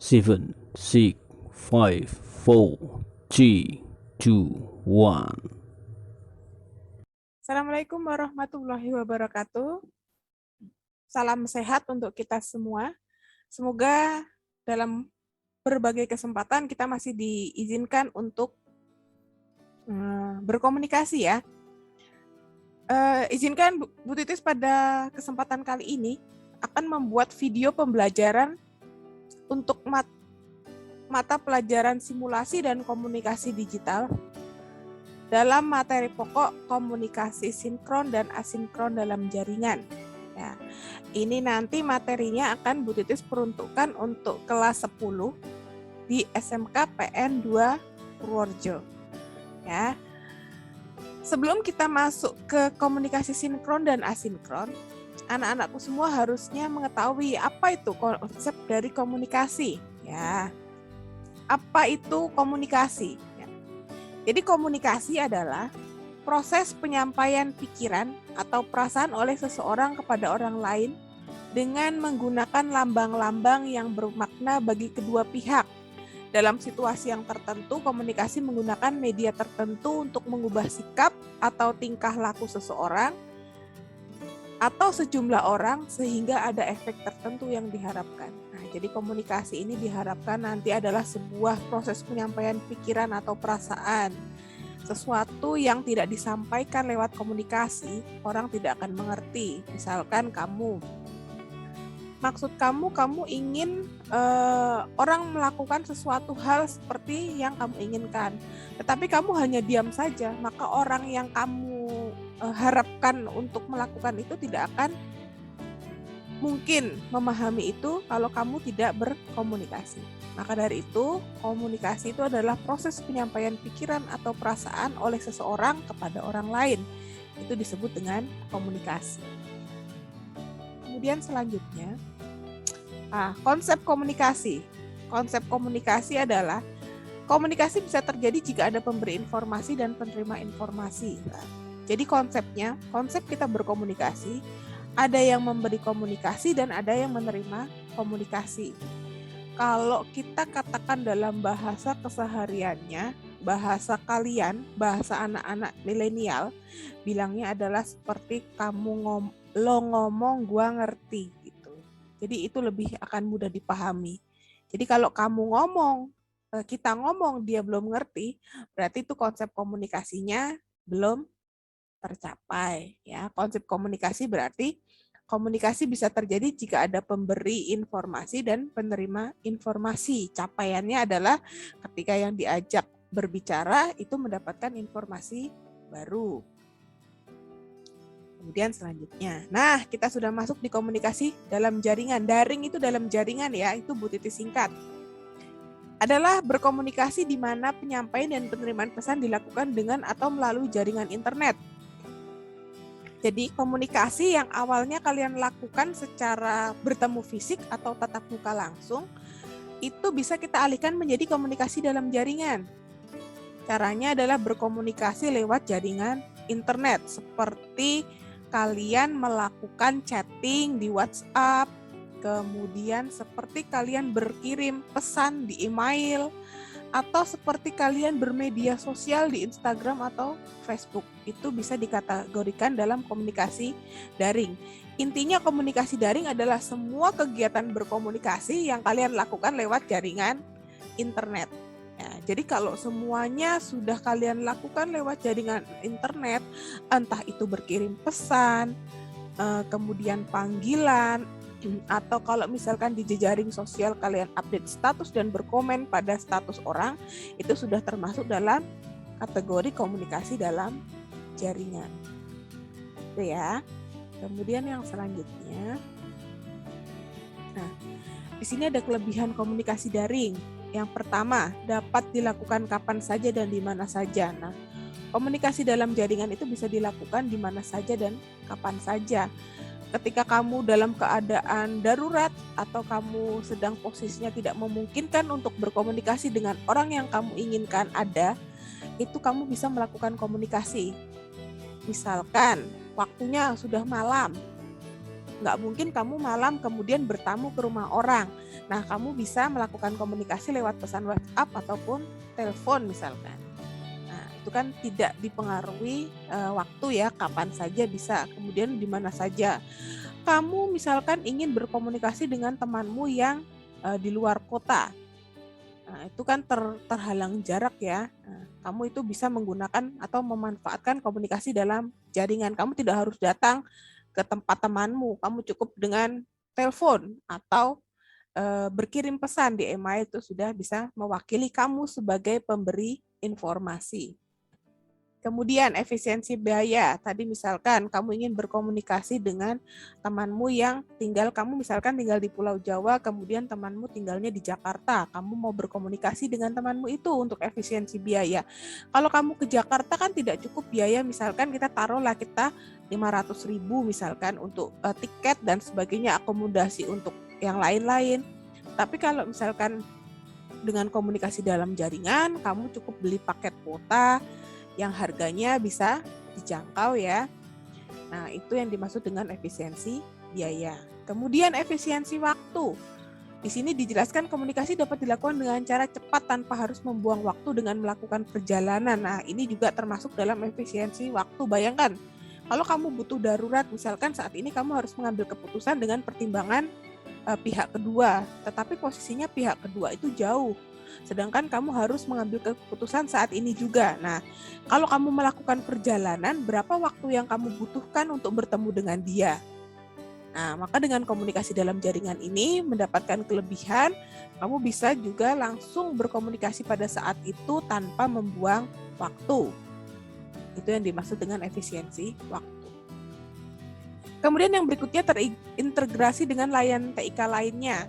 7, 6, 5, 4, 3, 2, 1. Assalamualaikum warahmatullahi wabarakatuh. Salam sehat untuk kita semua. Semoga dalam berbagai kesempatan kita masih diizinkan untuk berkomunikasi ya. Izinkan Bu Titis pada kesempatan kali ini akan membuat video pembelajaran untuk mata pelajaran simulasi dan komunikasi digital dalam materi pokok komunikasi sinkron dan asinkron dalam jaringan. Ya, ini nanti materinya akan Bu Titis peruntukkan untuk kelas 10 di SMK PN 2 Purworejo. Ya. Sebelum kita masuk ke komunikasi sinkron dan asinkron, anak-anakku semua harusnya mengetahui apa itu konsep dari komunikasi. Ya. Apa itu komunikasi? Ya. Jadi komunikasi adalah proses penyampaian pikiran atau perasaan oleh seseorang kepada orang lain dengan menggunakan lambang-lambang yang bermakna bagi kedua pihak. Dalam situasi yang tertentu, komunikasi menggunakan media tertentu untuk mengubah sikap atau tingkah laku seseorang atau sejumlah orang sehingga ada efek tertentu yang diharapkan. Nah, jadi komunikasi ini diharapkan nanti adalah sebuah proses penyampaian pikiran atau perasaan. Sesuatu yang tidak disampaikan lewat komunikasi, orang tidak akan mengerti. Misalkan maksud kamu ingin orang melakukan sesuatu hal seperti yang kamu inginkan, tetapi kamu hanya diam saja, maka orang yang kamu harapkan untuk melakukan itu tidak akan mungkin memahami itu kalau kamu tidak berkomunikasi. Maka dari itu, komunikasi itu adalah proses penyampaian pikiran atau perasaan oleh seseorang kepada orang lain. Itu disebut dengan komunikasi. Kemudian selanjutnya, konsep komunikasi. Konsep komunikasi adalah komunikasi bisa terjadi jika ada pemberi informasi dan penerima informasi. Jadi konsep kita berkomunikasi, ada yang memberi komunikasi dan ada yang menerima komunikasi. Kalau kita katakan dalam bahasa kesehariannya, bahasa kalian, bahasa anak-anak milenial, bilangnya adalah seperti lo ngomong, gua ngerti gitu. Jadi itu lebih akan mudah dipahami. Jadi kalau kamu ngomong, kita ngomong, dia belum ngerti, berarti itu konsep komunikasinya belum tercapai. Ya, konsep komunikasi berarti komunikasi bisa terjadi jika ada pemberi informasi dan penerima informasi. Capaiannya adalah ketika yang diajak berbicara itu mendapatkan informasi baru. Kemudian selanjutnya, nah kita sudah masuk di komunikasi dalam jaringan. Daring itu dalam jaringan ya, itu Bu Titi singkat. Adalah berkomunikasi di mana penyampaian dan penerimaan pesan dilakukan dengan atau melalui jaringan internet. Jadi komunikasi yang awalnya kalian lakukan secara bertemu fisik atau tatap muka langsung, itu bisa kita alihkan menjadi komunikasi dalam jaringan. Caranya adalah berkomunikasi lewat jaringan internet, seperti kalian melakukan chatting di WhatsApp, kemudian seperti kalian berkirim pesan di email, atau seperti kalian bermedia sosial di Instagram atau Facebook. Itu bisa dikategorikan dalam komunikasi daring. Intinya komunikasi daring adalah semua kegiatan berkomunikasi yang kalian lakukan lewat jaringan internet. Ya, jadi kalau semuanya sudah kalian lakukan lewat jaringan internet, entah itu berkirim pesan, kemudian panggilan, atau kalau misalkan di jejaring sosial kalian update status dan berkomen pada status orang, itu sudah termasuk dalam kategori komunikasi dalam jaringan. Itu ya. Kemudian yang selanjutnya, nah di sini ada kelebihan komunikasi daring. Yang pertama, dapat dilakukan kapan saja dan di mana saja. Nah, komunikasi dalam jaringan itu bisa dilakukan di mana saja dan kapan saja. Ketika kamu dalam keadaan darurat atau kamu sedang posisinya tidak memungkinkan untuk berkomunikasi dengan orang yang kamu inginkan ada, itu kamu bisa melakukan komunikasi. Misalkan waktunya sudah malam, nggak mungkin kamu malam kemudian bertamu ke rumah orang. Nah, kamu bisa melakukan komunikasi lewat pesan WhatsApp ataupun telepon misalkan. Nah, itu kan tidak dipengaruhi waktu ya, kapan saja bisa, kemudian di mana saja. Kamu misalkan ingin berkomunikasi dengan temanmu yang di luar kota. Nah, itu kan terhalang jarak ya. Nah, kamu itu bisa menggunakan atau memanfaatkan komunikasi dalam jaringan. Kamu tidak harus datang ke tempat temanmu. Kamu cukup dengan telepon atau berkirim pesan di email itu sudah bisa mewakili kamu sebagai pemberi informasi. Kemudian efisiensi biaya. Tadi misalkan kamu ingin berkomunikasi dengan temanmu yang kamu misalkan tinggal di Pulau Jawa, kemudian temanmu tinggalnya di Jakarta. Kamu mau berkomunikasi dengan temanmu itu untuk efisiensi biaya. Kalau kamu ke Jakarta kan tidak cukup biaya, misalkan kita taruhlah kita 500.000 misalkan untuk tiket dan sebagainya, akomodasi untuk yang lain-lain. Tapi kalau misalkan dengan komunikasi dalam jaringan, kamu cukup beli paket kuota yang harganya bisa dijangkau ya. Nah, itu yang dimaksud dengan efisiensi biaya. Kemudian efisiensi waktu. Di sini dijelaskan komunikasi dapat dilakukan dengan cara cepat tanpa harus membuang waktu dengan melakukan perjalanan. Nah, ini juga termasuk dalam efisiensi waktu. Bayangkan, kalau kamu butuh darurat, misalkan saat ini kamu harus mengambil keputusan dengan pertimbangan pihak kedua, tetapi posisinya pihak kedua itu jauh. Sedangkan kamu harus mengambil keputusan saat ini juga. Nah, kalau kamu melakukan perjalanan, berapa waktu yang kamu butuhkan untuk bertemu dengan dia? Nah, maka dengan komunikasi dalam jaringan ini mendapatkan kelebihan, kamu bisa juga langsung berkomunikasi pada saat itu tanpa membuang waktu. Itu yang dimaksud dengan efisiensi waktu. Kemudian yang berikutnya terintegrasi dengan layanan TIK lainnya.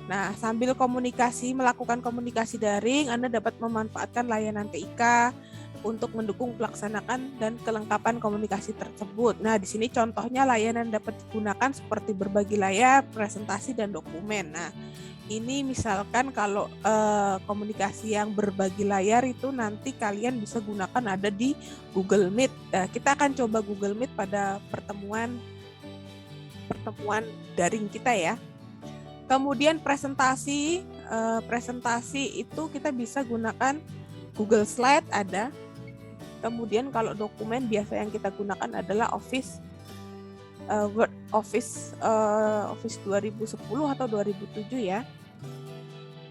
Nah, sambil melakukan komunikasi daring, Anda dapat memanfaatkan layanan TIK untuk mendukung pelaksanaan dan kelengkapan komunikasi tersebut. Nah, di sini contohnya layanan dapat digunakan seperti berbagi layar, presentasi, dan dokumen. Nah, ini misalkan kalau komunikasi yang berbagi layar itu nanti kalian bisa gunakan ada di Google Meet. Kita akan coba Google Meet pada pertemuan daring kita ya. Kemudian presentasi itu kita bisa gunakan Google Slide ada. Kemudian kalau dokumen biasa yang kita gunakan adalah Office 2010 atau 2007 ya.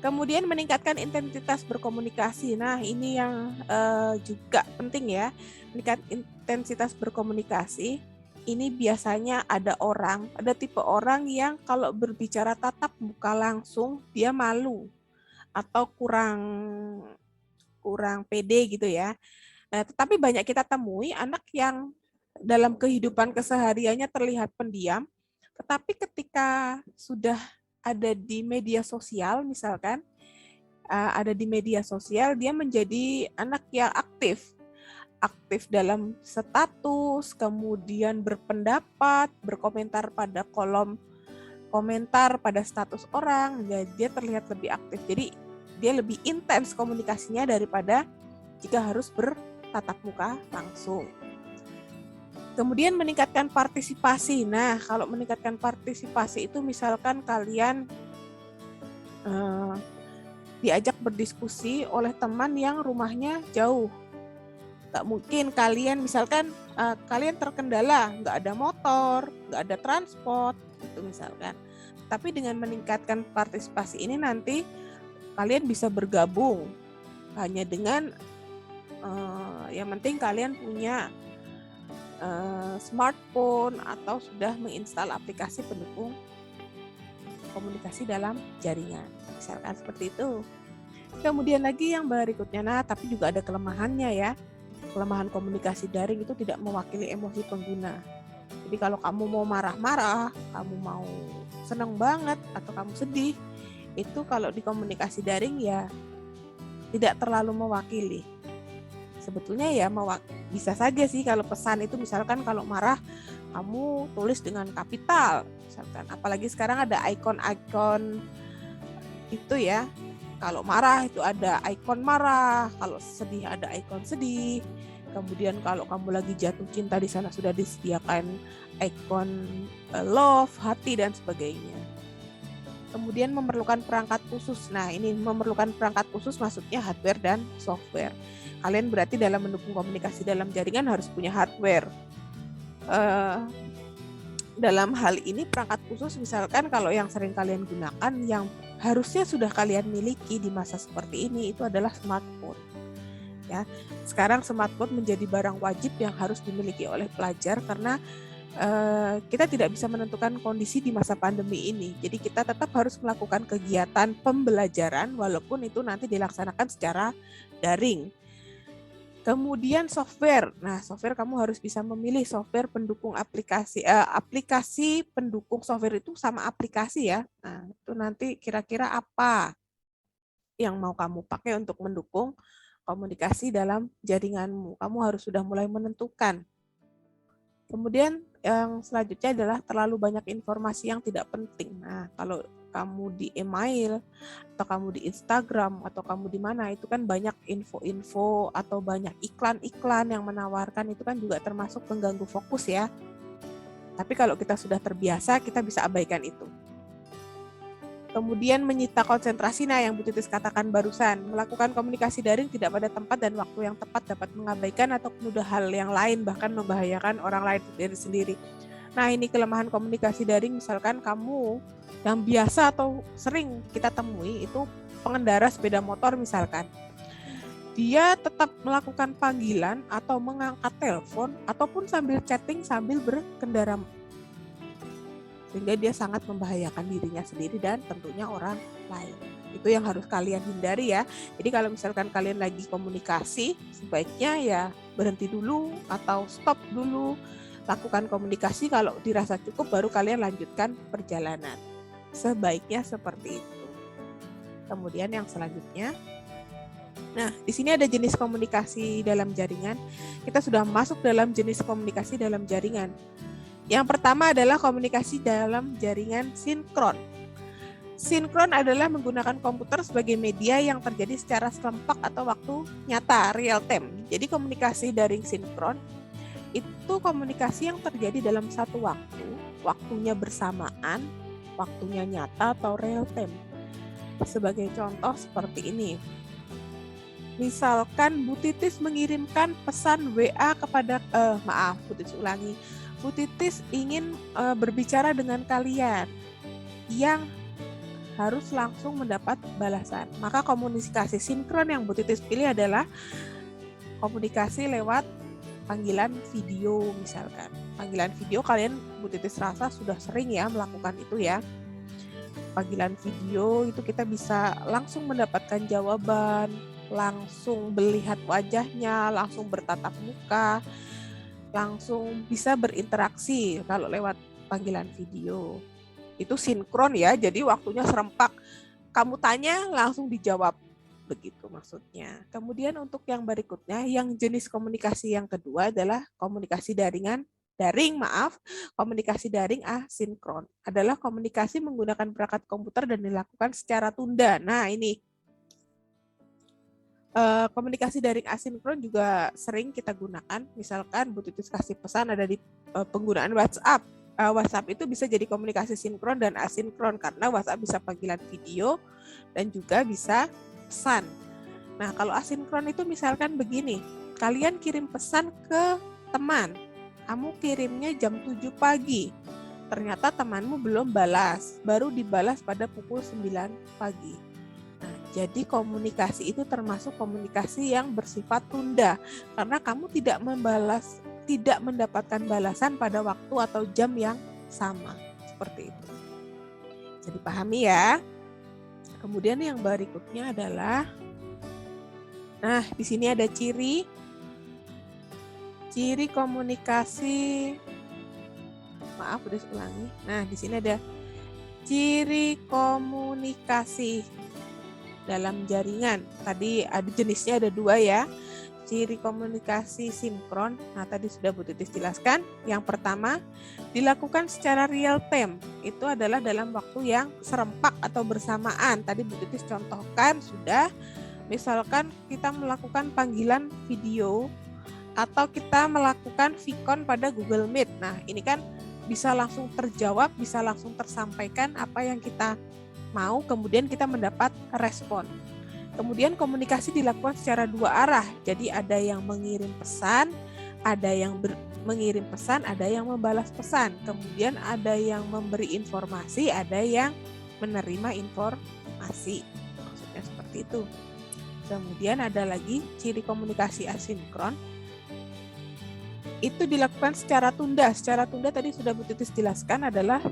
Kemudian meningkatkan intensitas berkomunikasi. Nah, ini yang juga penting ya. Meningkatkan intensitas berkomunikasi. Ini biasanya ada tipe orang yang kalau berbicara tatap muka langsung dia malu atau kurang pede gitu ya. Nah, tetapi banyak kita temui anak yang dalam kehidupan kesehariannya terlihat pendiam, tetapi ketika sudah ada di media sosial misalkan, dia menjadi anak yang aktif dalam status, kemudian berpendapat, berkomentar pada kolom komentar pada status orang, dia terlihat lebih aktif. Jadi dia lebih intens komunikasinya daripada jika harus bertatap muka langsung. Kemudian meningkatkan partisipasi. Nah, kalau meningkatkan partisipasi itu misalkan kalian diajak berdiskusi oleh teman yang rumahnya jauh. Nggak mungkin kalian misalkan kalian terkendala, nggak ada motor, nggak ada transport, itu misalkan. Tapi dengan meningkatkan partisipasi ini nanti kalian bisa bergabung hanya dengan yang penting kalian punya smartphone atau sudah menginstal aplikasi pendukung komunikasi dalam jaringan, misalkan seperti itu. Kemudian lagi yang berikutnya, tapi juga ada kelemahannya ya. Kelemahan komunikasi daring itu tidak mewakili emosi pengguna. Jadi kalau kamu mau marah-marah, kamu mau senang banget, atau kamu sedih, itu kalau di komunikasi daring ya tidak terlalu mewakili. Sebetulnya ya bisa saja sih kalau pesan itu misalkan kalau marah, kamu tulis dengan kapital, misalkan. Apalagi sekarang ada ikon-ikon itu ya. Kalau marah itu ada ikon marah, kalau sedih ada ikon sedih. Kemudian kalau kamu lagi jatuh cinta di sana sudah disediakan ikon love, hati dan sebagainya. Kemudian memerlukan perangkat khusus. Nah, ini memerlukan perangkat khusus maksudnya hardware dan software. Kalian berarti dalam mendukung komunikasi dalam jaringan harus punya hardware. Dalam hal ini perangkat khusus misalkan kalau yang sering kalian gunakan, yang harusnya sudah kalian miliki di masa seperti ini itu adalah smartphone. Ya, sekarang smartphone menjadi barang wajib yang harus dimiliki oleh pelajar karena kita tidak bisa menentukan kondisi di masa pandemi ini. Jadi kita tetap harus melakukan kegiatan pembelajaran walaupun itu nanti dilaksanakan secara daring. Kemudian software. Nah, software kamu harus bisa memilih software pendukung aplikasi. Aplikasi pendukung software itu sama aplikasi ya. Nah, itu nanti kira-kira apa yang mau kamu pakai untuk mendukung komunikasi dalam jaringanmu. Kamu harus sudah mulai menentukan. Kemudian yang selanjutnya adalah terlalu banyak informasi yang tidak penting. Nah, kalau kamu di email, atau kamu di Instagram, atau kamu di mana, itu kan banyak info-info atau banyak iklan-iklan yang menawarkan, itu kan juga termasuk pengganggu fokus ya. Tapi kalau kita sudah terbiasa, kita bisa abaikan itu. Kemudian menyita konsentrasi, nah yang Bu Titis katakan barusan, melakukan komunikasi daring tidak pada tempat dan waktu yang tepat dapat mengabaikan atau menunda hal yang lain, bahkan membahayakan orang lain sendiri. Nah ini kelemahan komunikasi daring, misalkan kamu yang biasa atau sering kita temui itu pengendara sepeda motor misalkan. Dia tetap melakukan panggilan atau mengangkat telepon ataupun sambil chatting sambil berkendara, sehingga dia sangat membahayakan dirinya sendiri dan tentunya orang lain. Itu yang harus kalian hindari ya. Jadi kalau misalkan kalian lagi komunikasi, sebaiknya ya berhenti dulu atau stop dulu. Lakukan komunikasi, kalau dirasa cukup baru kalian lanjutkan perjalanan. Sebaiknya seperti itu. Kemudian yang selanjutnya, nah di sini ada jenis komunikasi dalam jaringan. Kita sudah masuk dalam jenis komunikasi dalam jaringan. Yang pertama adalah komunikasi dalam jaringan sinkron. Sinkron adalah menggunakan komputer sebagai media yang terjadi secara serempak atau waktu nyata, real time. Jadi komunikasi daring sinkron itu komunikasi yang terjadi dalam satu waktu, waktunya bersamaan, waktunya nyata atau real time. Sebagai contoh seperti ini. Misalkan Bu Titis mengirimkan pesan WA kepada, Bu Titis ulangi. Bu Titis ingin berbicara dengan kalian yang harus langsung mendapat balasan. Maka komunikasi sinkron yang Bu Titis pilih adalah komunikasi lewat panggilan video misalkan. Panggilan video kalian Bu Titis rasa sudah sering ya melakukan itu ya. Panggilan video itu kita bisa langsung mendapatkan jawaban, langsung melihat wajahnya, langsung bertatap muka, langsung bisa berinteraksi kalau lewat panggilan video. Itu sinkron ya, jadi waktunya serempak. Kamu tanya, langsung dijawab. Begitu maksudnya. Kemudian untuk yang berikutnya, yang jenis komunikasi yang kedua adalah komunikasi komunikasi daring asinkron. Adalah komunikasi menggunakan perangkat komputer dan dilakukan secara tunda. Nah ini. Komunikasi daring asinkron juga sering kita gunakan. Misalkan Bu Titis kasih pesan ada di penggunaan WhatsApp. WhatsApp itu bisa jadi komunikasi sinkron dan asinkron karena WhatsApp bisa panggilan video dan juga bisa pesan. Nah, kalau asinkron itu misalkan begini, kalian kirim pesan ke teman. Kamu kirimnya jam 7 pagi. Ternyata temanmu belum balas, baru dibalas pada pukul 9 pagi. Jadi komunikasi itu termasuk komunikasi yang bersifat tunda karena kamu tidak mendapatkan balasan pada waktu atau jam yang sama seperti itu. Jadi pahami ya. Kemudian yang berikutnya adalah, nah di sini ada ciri komunikasi. Maaf udah ulangi. Nah di sini ada ciri komunikasi dalam jaringan. Tadi ada jenisnya ada 2 ya. Ciri komunikasi sinkron. Nah, tadi sudah Bu Titis jelaskan. Yang pertama, dilakukan secara real time. Itu adalah dalam waktu yang serempak atau bersamaan. Tadi Bu Titis contohkan sudah, misalkan kita melakukan panggilan video atau kita melakukan Vicon pada Google Meet. Nah, ini kan bisa langsung terjawab, bisa langsung tersampaikan apa yang kita mau, kemudian kita mendapat respon. Kemudian komunikasi dilakukan secara dua arah. Jadi ada yang mengirim pesan, ada yang mengirim pesan, ada yang membalas pesan. Kemudian ada yang memberi informasi, ada yang menerima informasi. Maksudnya seperti itu. Kemudian ada lagi ciri komunikasi asinkron. Itu dilakukan secara tunda. Secara tunda tadi sudah Bu Titis jelaskan adalah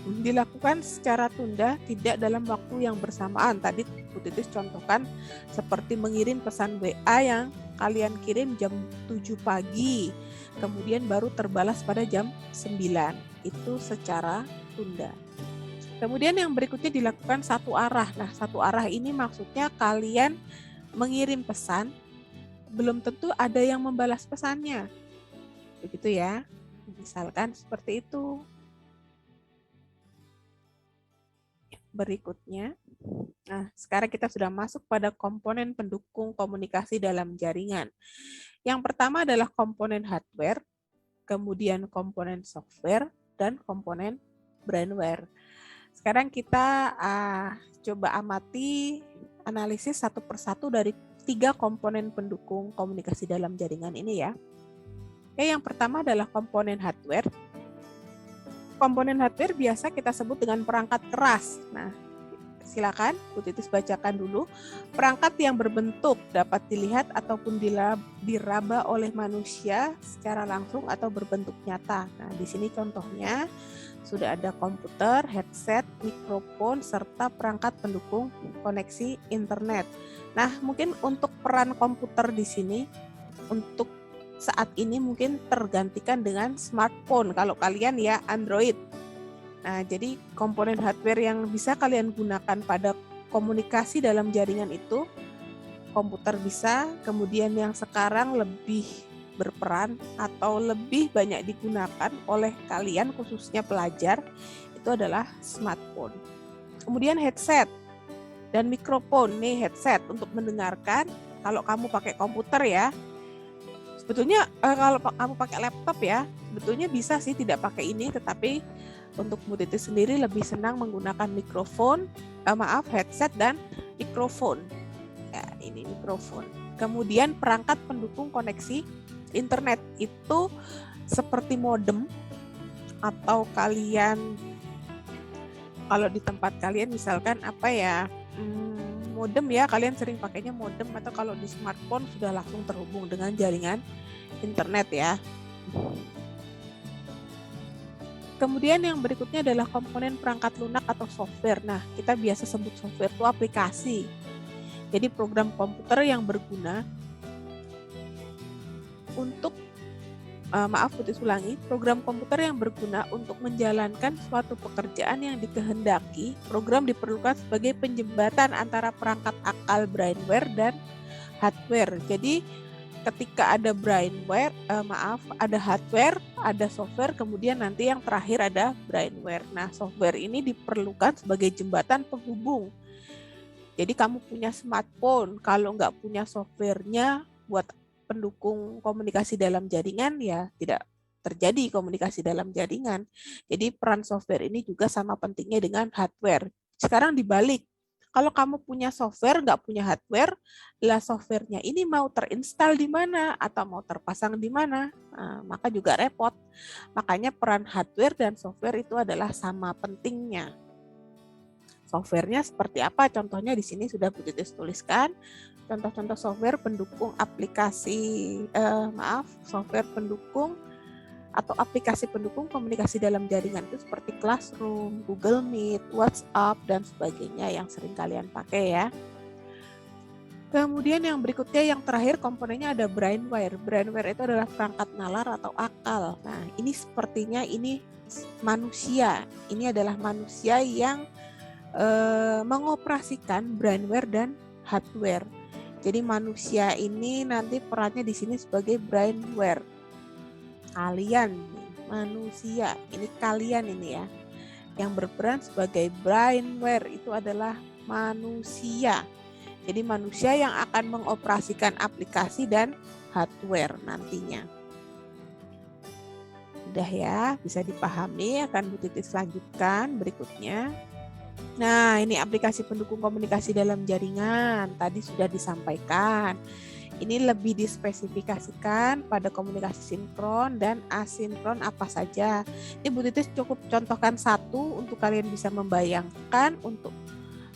dilakukan secara tunda, tidak dalam waktu yang bersamaan. Tadi Bu Titis contohkan seperti mengirim pesan WA yang kalian kirim jam 7 pagi, kemudian baru terbalas pada jam 9. Itu secara tunda. Kemudian yang berikutnya dilakukan satu arah. Nah, satu arah ini maksudnya kalian mengirim pesan, belum tentu ada yang membalas pesannya. Begitu ya. Misalkan seperti itu. Berikutnya. Nah, sekarang kita sudah masuk pada komponen pendukung komunikasi dalam jaringan. Yang pertama adalah komponen hardware, kemudian komponen software, dan komponen brainware. Sekarang kita coba amati analisis satu persatu dari 3 komponen pendukung komunikasi dalam jaringan ini ya. Yang pertama adalah komponen hardware. Komponen hardware biasa kita sebut dengan perangkat keras. Nah, silakan Bu Titis bacakan dulu. Perangkat yang berbentuk dapat dilihat ataupun diraba oleh manusia secara langsung atau berbentuk nyata. Nah, di sini contohnya sudah ada komputer, headset, mikrofon, serta perangkat pendukung koneksi internet. Nah, mungkin untuk peran komputer di sini untuk saat ini mungkin tergantikan dengan smartphone kalau kalian ya Android. Nah, jadi komponen hardware yang bisa kalian gunakan pada komunikasi dalam jaringan itu komputer bisa, kemudian yang sekarang lebih berperan atau lebih banyak digunakan oleh kalian khususnya pelajar itu adalah smartphone. Kemudian headset dan mikrofon. Nih headset untuk mendengarkan kalau kamu pakai komputer ya. Sebetulnya kalau kamu pakai laptop ya, sebetulnya bisa sih tidak pakai ini, tetapi untuk Bu Titis sendiri lebih senang menggunakan headset dan mikrofon. Ya, ini mikrofon. Kemudian perangkat pendukung koneksi internet itu seperti modem atau kalian kalau di tempat kalian misalkan modem ya, kalian sering pakainya modem, atau kalau di smartphone sudah langsung terhubung dengan jaringan internet ya. Kemudian yang berikutnya adalah komponen perangkat lunak atau software. Nah, kita biasa sebut software itu aplikasi. Jadi program komputer yang berguna untuk Titis ulangi, program komputer yang berguna untuk menjalankan suatu pekerjaan yang dikehendaki. Program diperlukan sebagai penjembatan antara perangkat akal brainware dan hardware. Jadi ketika ada ada hardware, ada software, kemudian nanti yang terakhir ada brainware. Nah, software ini diperlukan sebagai jembatan penghubung. Jadi kamu punya smartphone, kalau nggak punya softwarenya buat pendukung komunikasi dalam jaringan ya tidak terjadi komunikasi dalam jaringan. Jadi peran software ini juga sama pentingnya dengan hardware. Sekarang dibalik, kalau kamu punya software nggak punya hardware, lah softwarenya ini mau terinstall di mana atau mau terpasang di mana, maka juga repot. Makanya peran hardware dan software itu adalah sama pentingnya. Softwarenya seperti apa? Contohnya di sini sudah Bu Titis tuliskan. Contoh-contoh software pendukung software pendukung atau aplikasi pendukung komunikasi dalam jaringan itu seperti Classroom, Google Meet, WhatsApp, dan sebagainya yang sering kalian pakai ya. Kemudian yang berikutnya, yang terakhir komponennya ada brainware. Brainware itu adalah perangkat nalar atau akal. Nah, ini sepertinya ini manusia. Ini adalah manusia yang mengoperasikan brainware dan hardware. Jadi manusia ini nanti perannya di sini sebagai brainware. Kalian, manusia, ini kalian ini ya. Yang berperan sebagai brainware itu adalah manusia. Jadi manusia yang akan mengoperasikan aplikasi dan hardware nantinya. Udah ya, bisa dipahami, akan Bu Titis lanjutkan berikutnya. Nah, ini aplikasi pendukung komunikasi dalam jaringan. Tadi sudah disampaikan. Ini lebih dispesifikasikan pada komunikasi sinkron dan asinkron apa saja. Ini Bu Titis cukup contohkan satu untuk kalian bisa membayangkan. Untuk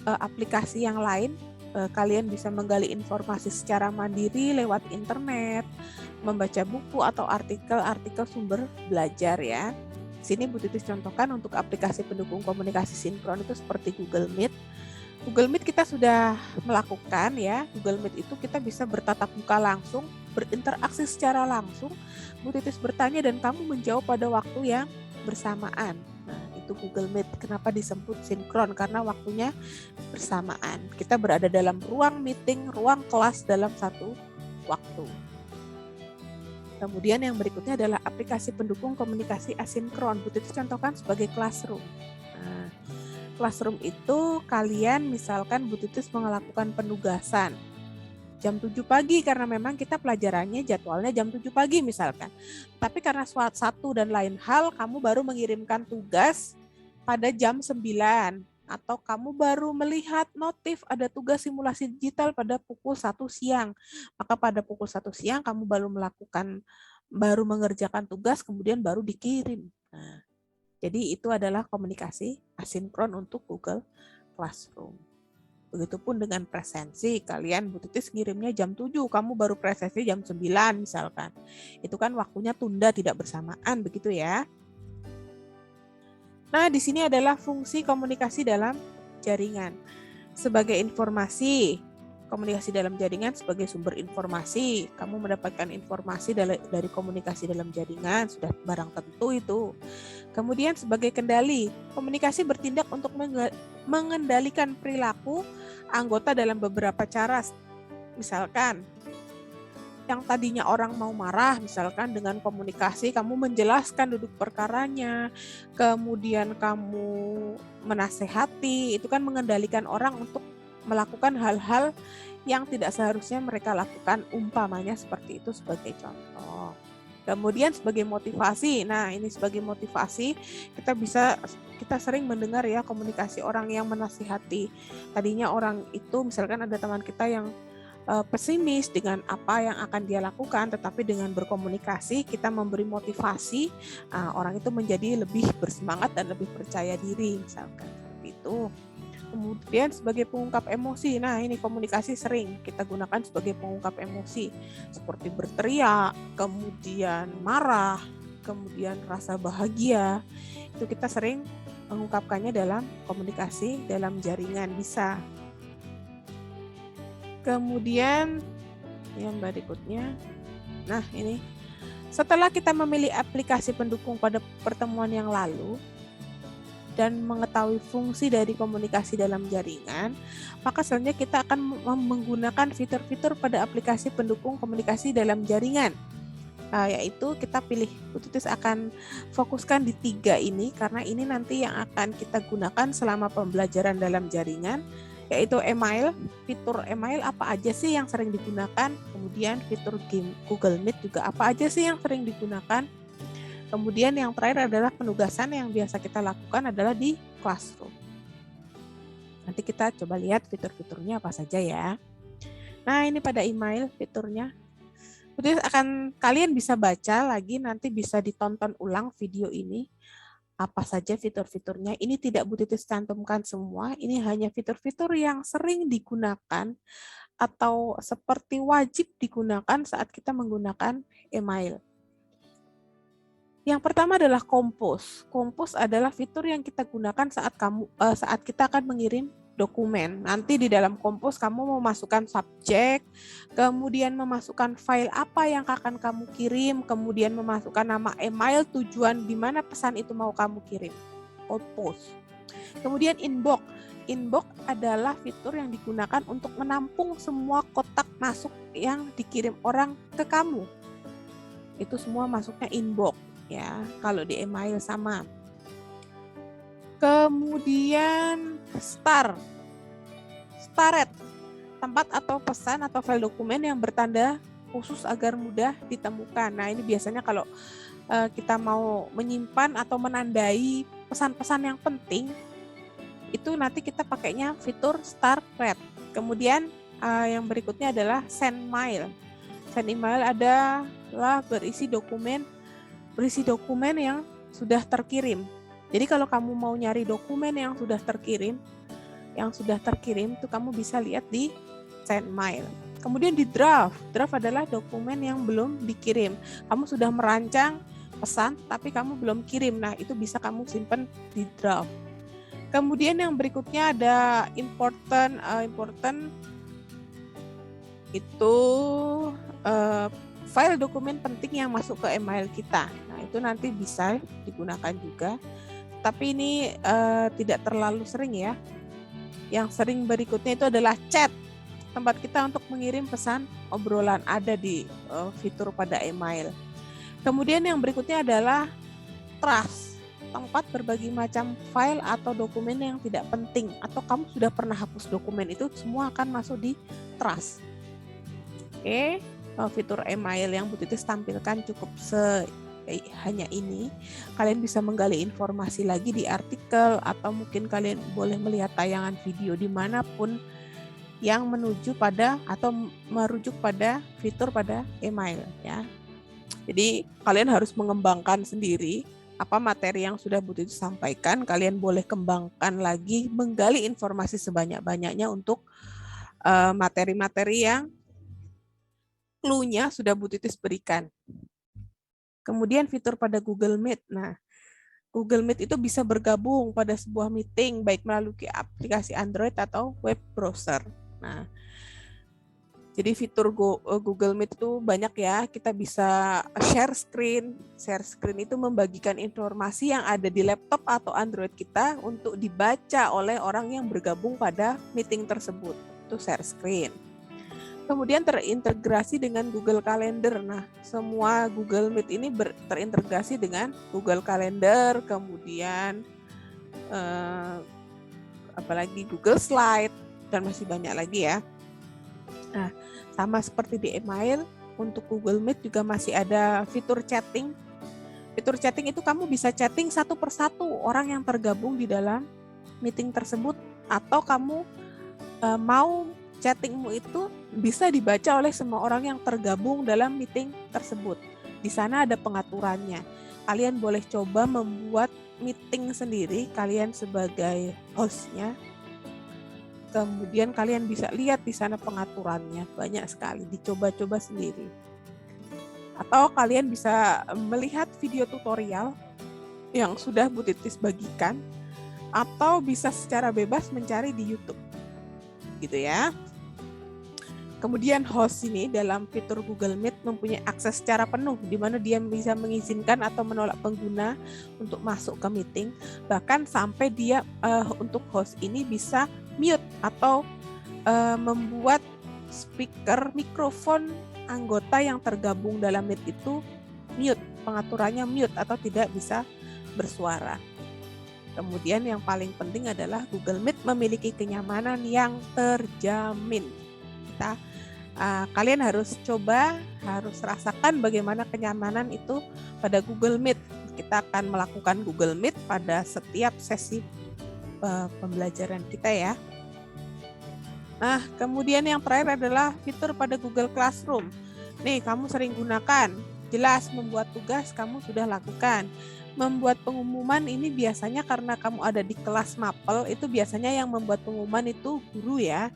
aplikasi yang lain, kalian bisa menggali informasi secara mandiri lewat internet, membaca buku atau artikel-artikel sumber belajar ya. Sini Bu Titis contohkan untuk aplikasi pendukung komunikasi sinkron itu seperti Google Meet. Google Meet kita sudah melakukan ya. Google Meet itu kita bisa bertatap muka langsung, berinteraksi secara langsung. Bu Titis bertanya dan kamu menjawab pada waktu yang bersamaan. Nah, itu Google Meet. Kenapa disebut sinkron? Karena waktunya bersamaan. Kita berada dalam ruang meeting, ruang kelas dalam satu waktu. Kemudian yang berikutnya adalah aplikasi pendukung komunikasi asinkron. Bu Titis contohkan sebagai Classroom. Nah, Classroom itu kalian misalkan Bu Titis melakukan penugasan jam 7 pagi karena memang kita pelajarannya jadwalnya jam 7 pagi misalkan. Tapi karena satu dan lain hal kamu baru mengirimkan tugas pada jam 9 atau kamu baru melihat notif ada tugas simulasi digital pada pukul 1 siang. Maka pada pukul 1 siang kamu baru mengerjakan tugas kemudian baru dikirim. Nah, jadi itu adalah komunikasi asinkron untuk Google Classroom. Begitupun dengan presensi, kalian Bu Titis ngirimnya jam 7, kamu baru presensi jam 9 misalkan. Itu kan waktunya tunda tidak bersamaan begitu ya. Nah, di sini adalah fungsi komunikasi dalam jaringan. Sebagai informasi, komunikasi dalam jaringan sebagai sumber informasi. Kamu mendapatkan informasi dari komunikasi dalam jaringan, sudah barang tentu itu. Kemudian sebagai kendali, komunikasi bertindak untuk mengendalikan perilaku anggota dalam beberapa cara. Misalkan, yang tadinya orang mau marah, misalkan dengan komunikasi kamu menjelaskan duduk perkaranya, kemudian kamu menasehati, itu kan mengendalikan orang untuk melakukan hal-hal yang tidak seharusnya mereka lakukan, umpamanya seperti itu sebagai contoh. Kemudian sebagai motivasi, nah ini sebagai motivasi kita sering mendengar ya komunikasi orang yang menasihati. Tadinya orang itu misalkan ada teman kita yang pesimis dengan apa yang akan dia lakukan, tetapi dengan berkomunikasi kita memberi motivasi, orang itu menjadi lebih bersemangat dan lebih percaya diri misalkan seperti itu. Kemudian sebagai pengungkap emosi, nah ini komunikasi sering kita gunakan sebagai pengungkap emosi seperti berteriak, kemudian marah, kemudian rasa bahagia, itu kita sering mengungkapkannya dalam komunikasi dalam jaringan bisa. Kemudian yang berikutnya, nah ini setelah kita memilih aplikasi pendukung pada pertemuan yang lalu dan mengetahui fungsi dari komunikasi dalam jaringan, maka selanjutnya kita akan menggunakan fitur-fitur pada aplikasi pendukung komunikasi dalam jaringan. Yaitu kita pilih, Bu Titis akan fokuskan di 3 ini karena ini nanti yang akan kita gunakan selama pembelajaran dalam jaringan, yaitu email. Fitur email apa aja sih yang sering digunakan, kemudian fitur Google Meet juga apa aja sih yang sering digunakan, kemudian yang terakhir adalah penugasan yang biasa kita lakukan adalah di Classroom. Nanti kita coba lihat fitur-fiturnya apa saja ya. Nah ini pada email fiturnya. Jadi kalian bisa baca lagi, nanti bisa ditonton ulang video ini. Apa saja fitur-fiturnya, ini tidak Bu Titis cantumkan semua, ini hanya fitur-fitur yang sering digunakan atau seperti wajib digunakan saat kita menggunakan email. Yang pertama adalah Compose. Compose adalah fitur yang kita gunakan saat kita akan mengirim dokumen. Nanti di dalam Compose kamu memasukkan subjek, kemudian memasukkan file apa yang akan kamu kirim, kemudian memasukkan nama email, tujuan di mana pesan itu mau kamu kirim. Compose. Kemudian Inbox. Inbox adalah fitur yang digunakan untuk menampung semua kotak masuk yang dikirim orang ke kamu. Itu semua masuknya inbox ya, kalau di email sama. Kemudian Staret, tempat atau pesan atau file dokumen yang bertanda khusus agar mudah ditemukan. Nah ini biasanya kalau kita mau menyimpan atau menandai pesan-pesan yang penting, itu nanti kita pakainya fitur start thread. Kemudian yang berikutnya adalah send mail. Send email adalah berisi dokumen yang sudah terkirim. Jadi kalau kamu mau nyari dokumen yang sudah terkirim itu kamu bisa lihat di send mail. Kemudian di draft adalah dokumen yang belum dikirim. Kamu sudah merancang pesan tapi kamu belum kirim. Nah, itu bisa kamu simpan di draft. Kemudian yang berikutnya ada important itu file dokumen penting yang masuk ke email kita. Nah, itu nanti bisa digunakan juga. Tapi ini tidak terlalu sering ya. Yang sering berikutnya itu adalah chat. Tempat kita untuk mengirim pesan obrolan ada di fitur pada email. Kemudian yang berikutnya adalah trust. Tempat berbagi macam file atau dokumen yang tidak penting atau kamu sudah pernah hapus dokumen itu semua akan masuk di trust. Oke, fitur email yang Bu Titis tampilkan cukup hanya ini. Kalian bisa menggali informasi lagi di artikel atau mungkin kalian boleh melihat tayangan video dimanapun yang menuju pada atau merujuk pada fitur pada email ya. Jadi kalian harus mengembangkan sendiri apa materi yang sudah Bu Titis sampaikan. Kalian boleh kembangkan lagi, menggali informasi sebanyak-banyaknya untuk materi-materi yang clue-nya sudah Bu Titis berikan. Kemudian fitur pada Google Meet. Nah, Google Meet itu bisa bergabung pada sebuah meeting baik melalui aplikasi Android atau web browser. Nah, jadi fitur Google Meet itu banyak ya. Kita bisa share screen. Share screen itu membagikan informasi yang ada di laptop atau Android kita untuk dibaca oleh orang yang bergabung pada meeting tersebut. Itu share screen. Kemudian terintegrasi dengan Google Calendar. Nah, semua Google Meet ini terintegrasi dengan Google Calendar, kemudian apalagi Google Slide, dan masih banyak lagi ya. Nah, sama seperti di email, untuk Google Meet juga masih ada fitur chatting. Fitur chatting itu kamu bisa chatting satu persatu orang yang tergabung di dalam meeting tersebut, atau kamu mau chattingmu itu bisa dibaca oleh semua orang yang tergabung dalam meeting tersebut. Di sana ada pengaturannya. Kalian boleh coba membuat meeting sendiri, kalian sebagai hostnya. Kemudian kalian bisa lihat di sana pengaturannya, banyak sekali, dicoba-coba sendiri. Atau kalian bisa melihat video tutorial yang sudah Bu Titis bagikan, atau bisa secara bebas mencari di YouTube. Gitu ya. Kemudian host ini dalam fitur Google Meet mempunyai akses secara penuh, di mana dia bisa mengizinkan atau menolak pengguna untuk masuk ke meeting. Bahkan sampai dia untuk host ini bisa mute atau membuat speaker, mikrofon anggota yang tergabung dalam Meet itu mute. Pengaturannya mute atau tidak bisa bersuara. Kemudian yang paling penting adalah Google Meet memiliki kenyamanan yang terjamin. Kalian harus coba, harus rasakan bagaimana kenyamanan itu pada Google Meet. Kita akan melakukan Google Meet pada setiap sesi pembelajaran kita ya. Nah, kemudian yang terakhir adalah fitur pada Google Classroom. Nih, kamu sering gunakan. Jelas membuat tugas kamu sudah lakukan. Membuat pengumuman ini biasanya karena kamu ada di kelas mapel, itu biasanya yang membuat pengumuman itu guru ya.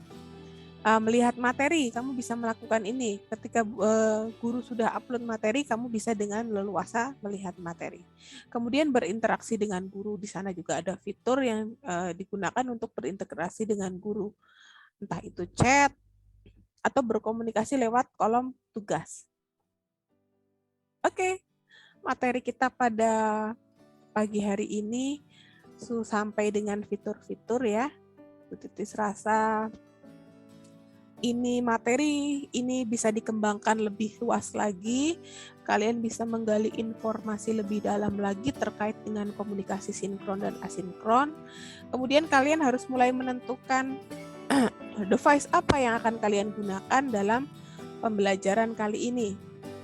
Melihat materi, kamu bisa melakukan ini. Ketika guru sudah upload materi, kamu bisa dengan leluasa melihat materi. Kemudian berinteraksi dengan guru, di sana juga ada fitur yang digunakan untuk berintegrasi dengan guru. Entah itu chat, atau berkomunikasi lewat kolom tugas. Oke, materi kita pada pagi hari ini sampai dengan fitur-fitur ya. Bu Titis rasa ini materi ini bisa dikembangkan lebih luas lagi. Kalian bisa menggali informasi lebih dalam lagi terkait dengan komunikasi sinkron dan asinkron. Kemudian kalian harus mulai menentukan device apa yang akan kalian gunakan dalam pembelajaran kali ini.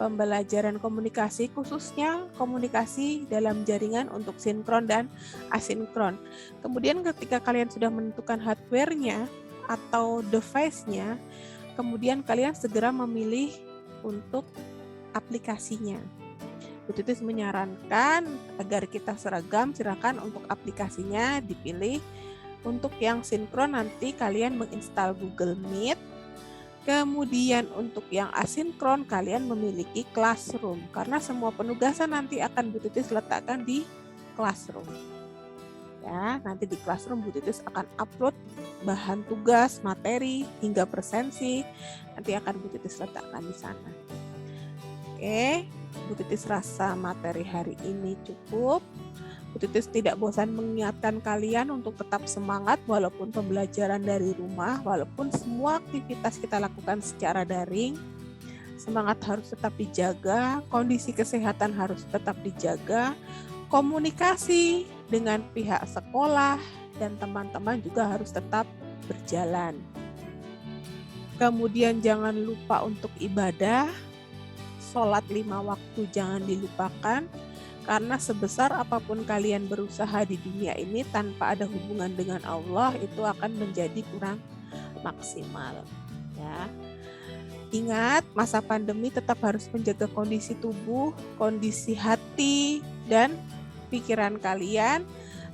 pembelajaran komunikasi, khususnya komunikasi dalam jaringan untuk sinkron dan asinkron. Kemudian ketika kalian sudah menentukan hardware-nya atau device-nya, kemudian kalian segera memilih untuk aplikasinya. Bu Titis menyarankan agar kita seragam, silakan untuk aplikasinya dipilih. Untuk yang sinkron nanti kalian menginstal Google Meet. Kemudian untuk yang asinkron kalian memiliki Classroom karena semua penugasan nanti akan Bu Titis letakkan di Classroom. Ya, nanti di Classroom Bu Titis akan upload bahan tugas, materi hingga presensi. Nanti akan Bu Titis letakkan di sana. Oke, Bu Titis rasa materi hari ini cukup. Bu Titis tidak bosan mengingatkan kalian untuk tetap semangat walaupun pembelajaran dari rumah, walaupun semua aktivitas kita lakukan secara daring. Semangat harus tetap dijaga, kondisi kesehatan harus tetap dijaga, komunikasi dengan pihak sekolah dan teman-teman juga harus tetap berjalan. Kemudian jangan lupa untuk ibadah, sholat 5 waktu jangan dilupakan. Karena sebesar apapun kalian berusaha di dunia ini tanpa ada hubungan dengan Allah itu akan menjadi kurang maksimal. Ya. Ingat, masa pandemi tetap harus menjaga kondisi tubuh, kondisi hati, dan pikiran kalian.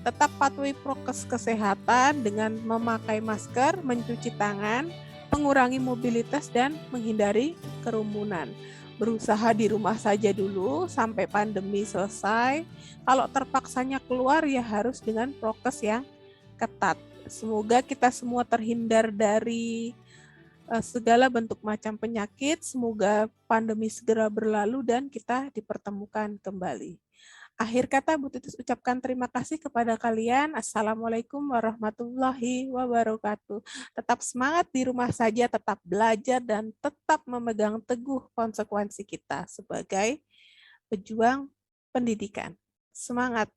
Tetap patuhi prokes kesehatan dengan memakai masker, mencuci tangan, mengurangi mobilitas, dan menghindari kerumunan. Berusaha di rumah saja dulu sampai pandemi selesai. Kalau terpaksanya keluar ya harus dengan prokes yang ketat. Semoga kita semua terhindar dari segala bentuk macam penyakit. Semoga pandemi segera berlalu dan kita dipertemukan kembali. Akhir kata Bu Titis ucapkan terima kasih kepada kalian. Assalamualaikum warahmatullahi wabarakatuh. Tetap semangat di rumah saja, tetap belajar dan tetap memegang teguh konsekuensi kita sebagai pejuang pendidikan. Semangat!